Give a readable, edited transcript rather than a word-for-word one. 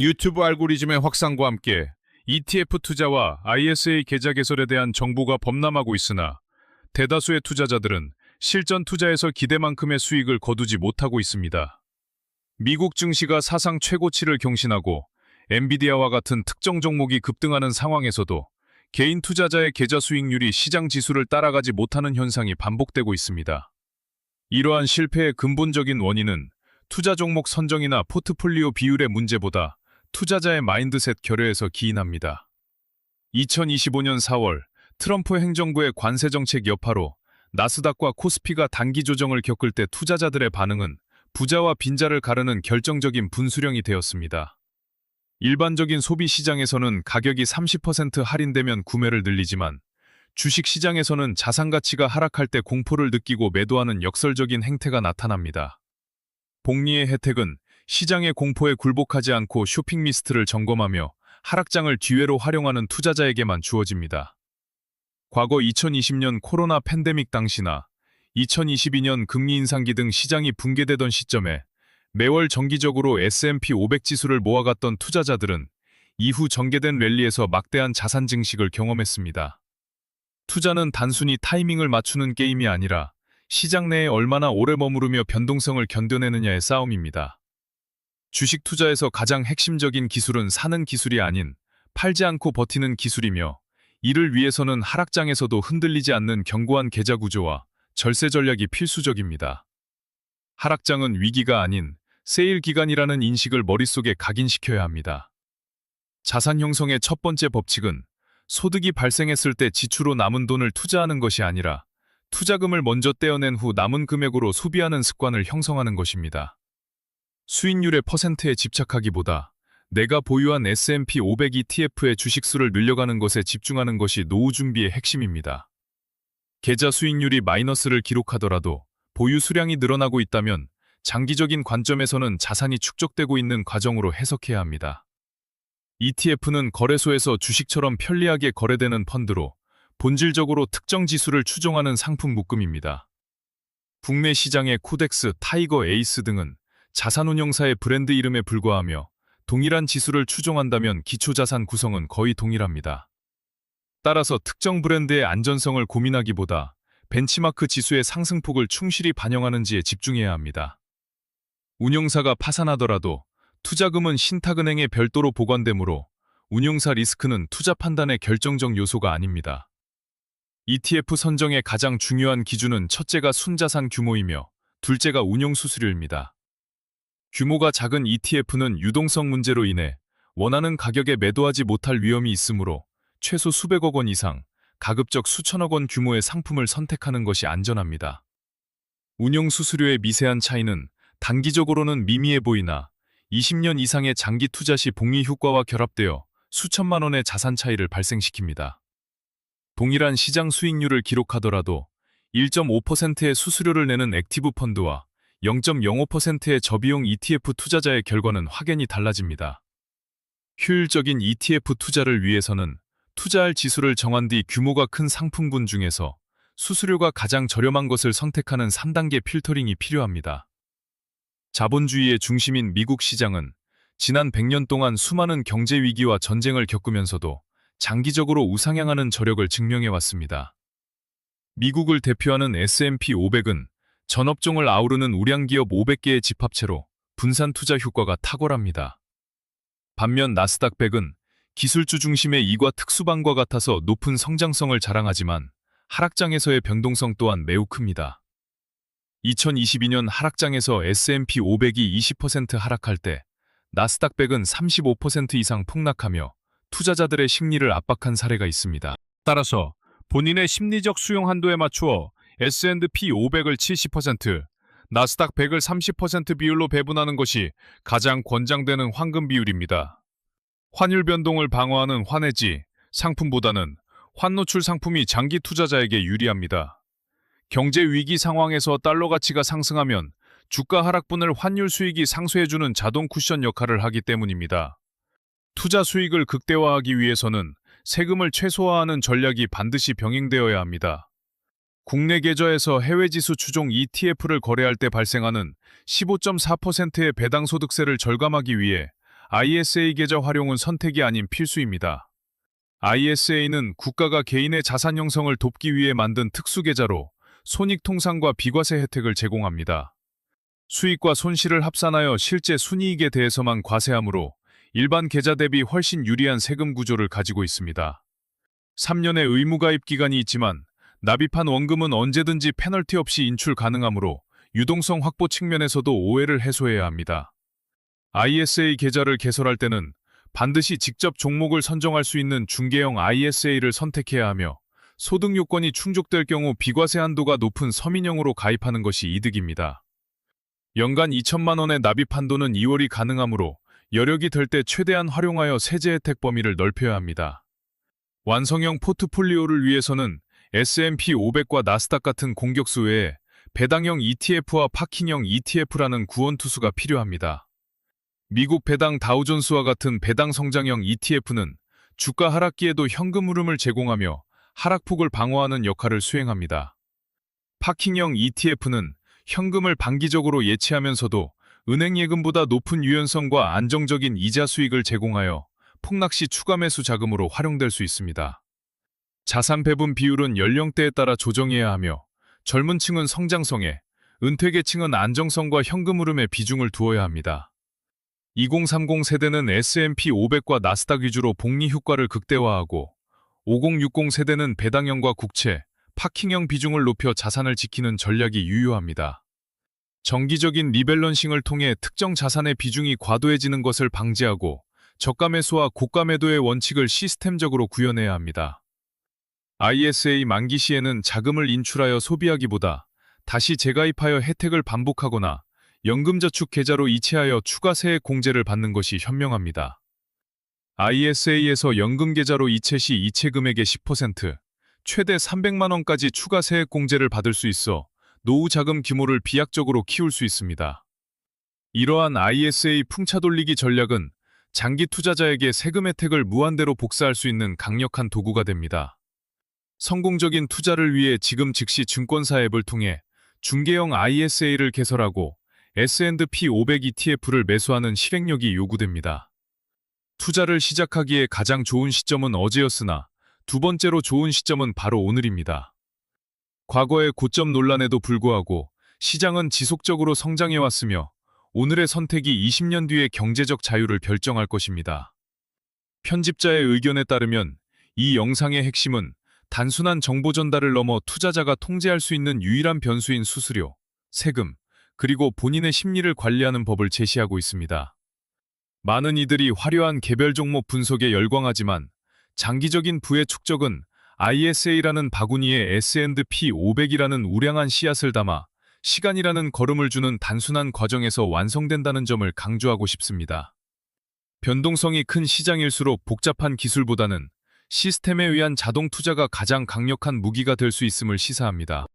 유튜브 알고리즘의 확산과 함께 ETF 투자와 ISA 계좌 개설에 대한 정보가 범람하고 있으나 대다수의 투자자들은 실전 투자에서 기대만큼의 수익을 거두지 못하고 있습니다. 미국 증시가 사상 최고치를 경신하고 엔비디아와 같은 특정 종목이 급등하는 상황에서도 개인 투자자의 계좌 수익률이 시장 지수를 따라가지 못하는 현상이 반복되고 있습니다. 이러한 실패의 근본적인 원인은 투자 종목 선정이나 포트폴리오 비율의 문제보다 투자자의 마인드셋 결여에서 기인합니다. 2025년 4월 트럼프 행정부의 관세 정책 여파로 나스닥과 코스피가 단기 조정을 겪을 때 투자자들의 반응은 부자와 빈자를 가르는 결정적인 분수령이 되었습니다. 일반적인 소비 시장에서는 가격이 30% 할인되면 구매를 늘리지만 주식 시장에서는 자산 가치가 하락할 때 공포를 느끼고 매도하는 역설적인 행태가 나타납니다. 복리의 혜택은 시장의 공포에 굴복하지 않고 쇼핑 리스트를 점검하며 하락장을 기회로 활용하는 투자자에게만 주어집니다. 과거 2020년 코로나 팬데믹 당시나 2022년 금리 인상기 등 시장이 붕괴되던 시점에 매월 정기적으로 S&P 500 지수를 모아갔던 투자자들은 이후 전개된 랠리에서 막대한 자산 증식을 경험했습니다. 투자는 단순히 타이밍을 맞추는 게임이 아니라 시장 내에 얼마나 오래 머무르며 변동성을 견뎌내느냐의 싸움입니다. 주식 투자에서 가장 핵심적인 기술은 사는 기술이 아닌 팔지 않고 버티는 기술이며, 이를 위해서는 하락장에서도 흔들리지 않는 견고한 계좌 구조와 절세 전략이 필수적입니다. 하락장은 위기가 아닌 세일 기간이라는 인식을 머릿속에 각인시켜야 합니다. 자산 형성의 첫 번째 법칙은 소득이 발생했을 때 지출 후 남은 돈을 투자하는 것이 아니라 투자금을 먼저 떼어낸 후 남은 금액으로 소비하는 습관을 형성하는 것입니다. 수익률의 퍼센트에 집착하기보다 내가 보유한 S&P 500 ETF의 주식수를 늘려가는 것에 집중하는 것이 노후 준비의 핵심입니다. 계좌 수익률이 마이너스를 기록하더라도 보유 수량이 늘어나고 있다면 장기적인 관점에서는 자산이 축적되고 있는 과정으로 해석해야 합니다. ETF는 거래소에서 주식처럼 편리하게 거래되는 펀드로 본질적으로 특정 지수를 추종하는 상품 묶음입니다. 국내 시장의 코덱스, 타이거, 에이스 등은 자산운용사의 브랜드 이름에 불과하며 동일한 지수를 추종한다면 기초자산 구성은 거의 동일합니다. 따라서 특정 브랜드의 안전성을 고민하기보다 벤치마크 지수의 상승폭을 충실히 반영하는지에 집중해야 합니다. 운용사가 파산하더라도 투자금은 신탁은행에 별도로 보관되므로 운용사 리스크는 투자 판단의 결정적 요소가 아닙니다. ETF 선정의 가장 중요한 기준은 첫째가 순자산 규모이며 둘째가 운용 수수료입니다. 규모가 작은 ETF는 유동성 문제로 인해 원하는 가격에 매도하지 못할 위험이 있으므로 최소 수백억 원 이상, 가급적 수천억 원 규모의 상품을 선택하는 것이 안전합니다. 운용 수수료의 미세한 차이는 단기적으로는 미미해 보이나 20년 이상의 장기 투자 시 복리 효과와 결합되어 수천만 원의 자산 차이를 발생시킵니다. 동일한 시장 수익률을 기록하더라도 1.5%의 수수료를 내는 액티브 펀드와 0.05%의 저비용 ETF 투자자의 결과는 확연히 달라집니다. 효율적인 ETF 투자를 위해서는 투자할 지수를 정한 뒤 규모가 큰 상품군 중에서 수수료가 가장 저렴한 것을 선택하는 3단계 필터링이 필요합니다. 자본주의의 중심인 미국 시장은 지난 100년 동안 수많은 경제 위기와 전쟁을 겪으면서도 장기적으로 우상향하는 저력을 증명해왔습니다. 미국을 대표하는 S&P 500은 전업종을 아우르는 우량기업 500개의 집합체로 분산 투자 효과가 탁월합니다. 반면 나스닥 100은 기술주 중심의 이과 특수반과 같아서 높은 성장성을 자랑하지만 하락장에서의 변동성 또한 매우 큽니다. 2022년 하락장에서 S&P 500이 20% 하락할 때 나스닥 100은 35% 이상 폭락하며 투자자들의 심리를 압박한 사례가 있습니다. 따라서 본인의 심리적 수용 한도에 맞추어 S&P 500을 70%, 나스닥 100을 30% 비율로 배분하는 것이 가장 권장되는 황금 비율입니다. 환율 변동을 방어하는 환해지 상품보다는 환노출 상품이 장기 투자자에게 유리합니다. 경제 위기 상황에서 달러 가치가 상승하면 주가 하락분을 환율 수익이 상쇄해주는 자동 쿠션 역할을 하기 때문입니다. 투자 수익을 극대화하기 위해서는 세금을 최소화하는 전략이 반드시 병행되어야 합니다. 국내 계좌에서 해외 지수 추종 ETF를 거래할 때 발생하는 15.4%의 배당 소득세를 절감하기 위해 ISA 계좌 활용은 선택이 아닌 필수입니다. ISA는 국가가 개인의 자산 형성을 돕기 위해 만든 특수 계좌로 손익 통상과 비과세 혜택을 제공합니다. 수익과 손실을 합산하여 실제 순이익에 대해서만 과세하므로 일반 계좌 대비 훨씬 유리한 세금 구조를 가지고 있습니다. 3년의 의무가입 기간이 있지만 납입한 원금은 언제든지 페널티 없이 인출 가능하므로 유동성 확보 측면에서도 오해를 해소해야 합니다. ISA 계좌를 개설할 때는 반드시 직접 종목을 선정할 수 있는 중개형 ISA를 선택해야 하며 소득 요건이 충족될 경우 비과세 한도가 높은 서민형으로 가입하는 것이 이득입니다. 연간 2천만 원의 납입 한도는 2월이 가능하므로 여력이 될 때 최대한 활용하여 세제 혜택 범위를 넓혀야 합니다. 완성형 포트폴리오를 위해서는 S&P 500과 나스닥 같은 공격수 외에 배당형 ETF와 파킹형 ETF라는 구원투수가 필요합니다. 미국 배당 다우존스와 같은 배당 성장형 ETF는 주가 하락기에도 현금 흐름을 제공하며 하락폭을 방어하는 역할을 수행합니다. 파킹형 ETF는 현금을 단기적으로 예치하면서도 은행 예금보다 높은 유연성과 안정적인 이자 수익을 제공하여 폭락시 추가 매수 자금으로 활용될 수 있습니다. 자산 배분 비율은 연령대에 따라 조정해야 하며 젊은 층은 성장성에, 은퇴 계층은 안정성과 현금 흐름에 비중을 두어야 합니다. 2030 세대는 S&P 500과 나스닥 위주로 복리 효과를 극대화하고 5060 세대는 배당형과 국채, 파킹형 비중을 높여 자산을 지키는 전략이 유효합니다. 정기적인 리밸런싱을 통해 특정 자산의 비중이 과도해지는 것을 방지하고 저가 매수와 고가 매도의 원칙을 시스템적으로 구현해야 합니다. ISA 만기 시에는 자금을 인출하여 소비하기보다 다시 재가입하여 혜택을 반복하거나 연금저축 계좌로 이체하여 추가 세액 공제를 받는 것이 현명합니다. ISA에서 연금 계좌로 이체 시 이체 금액의 10%, 최대 300만 원까지 추가 세액 공제를 받을 수 있어 노후 자금 규모를 비약적으로 키울 수 있습니다. 이러한 ISA 풍차 돌리기 전략은 장기 투자자에게 세금 혜택을 무한대로 복사할 수 있는 강력한 도구가 됩니다. 성공적인 투자를 위해 지금 즉시 증권사 앱을 통해 중개형 ISA를 개설하고 S&P 500 ETF를 매수하는 실행력이 요구됩니다. 투자를 시작하기에 가장 좋은 시점은 어제였으나 두 번째로 좋은 시점은 바로 오늘입니다. 과거의 고점 논란에도 불구하고 시장은 지속적으로 성장해왔으며 오늘의 선택이 20년 뒤의 경제적 자유를 결정할 것입니다. 편집자의 의견에 따르면 이 영상의 핵심은 단순한 정보 전달을 넘어 투자자가 통제할 수 있는 유일한 변수인 수수료, 세금, 그리고 본인의 심리를 관리하는 법을 제시하고 있습니다. 많은 이들이 화려한 개별 종목 분석에 열광하지만 장기적인 부의 축적은 ISA라는 바구니에 S&P 500이라는 우량한 씨앗을 담아 시간이라는 걸음을 주는 단순한 과정에서 완성된다는 점을 강조하고 싶습니다. 변동성이 큰 시장일수록 복잡한 기술보다는 시스템에 의한 자동 투자가 가장 강력한 무기가 될 수 있음을 시사합니다.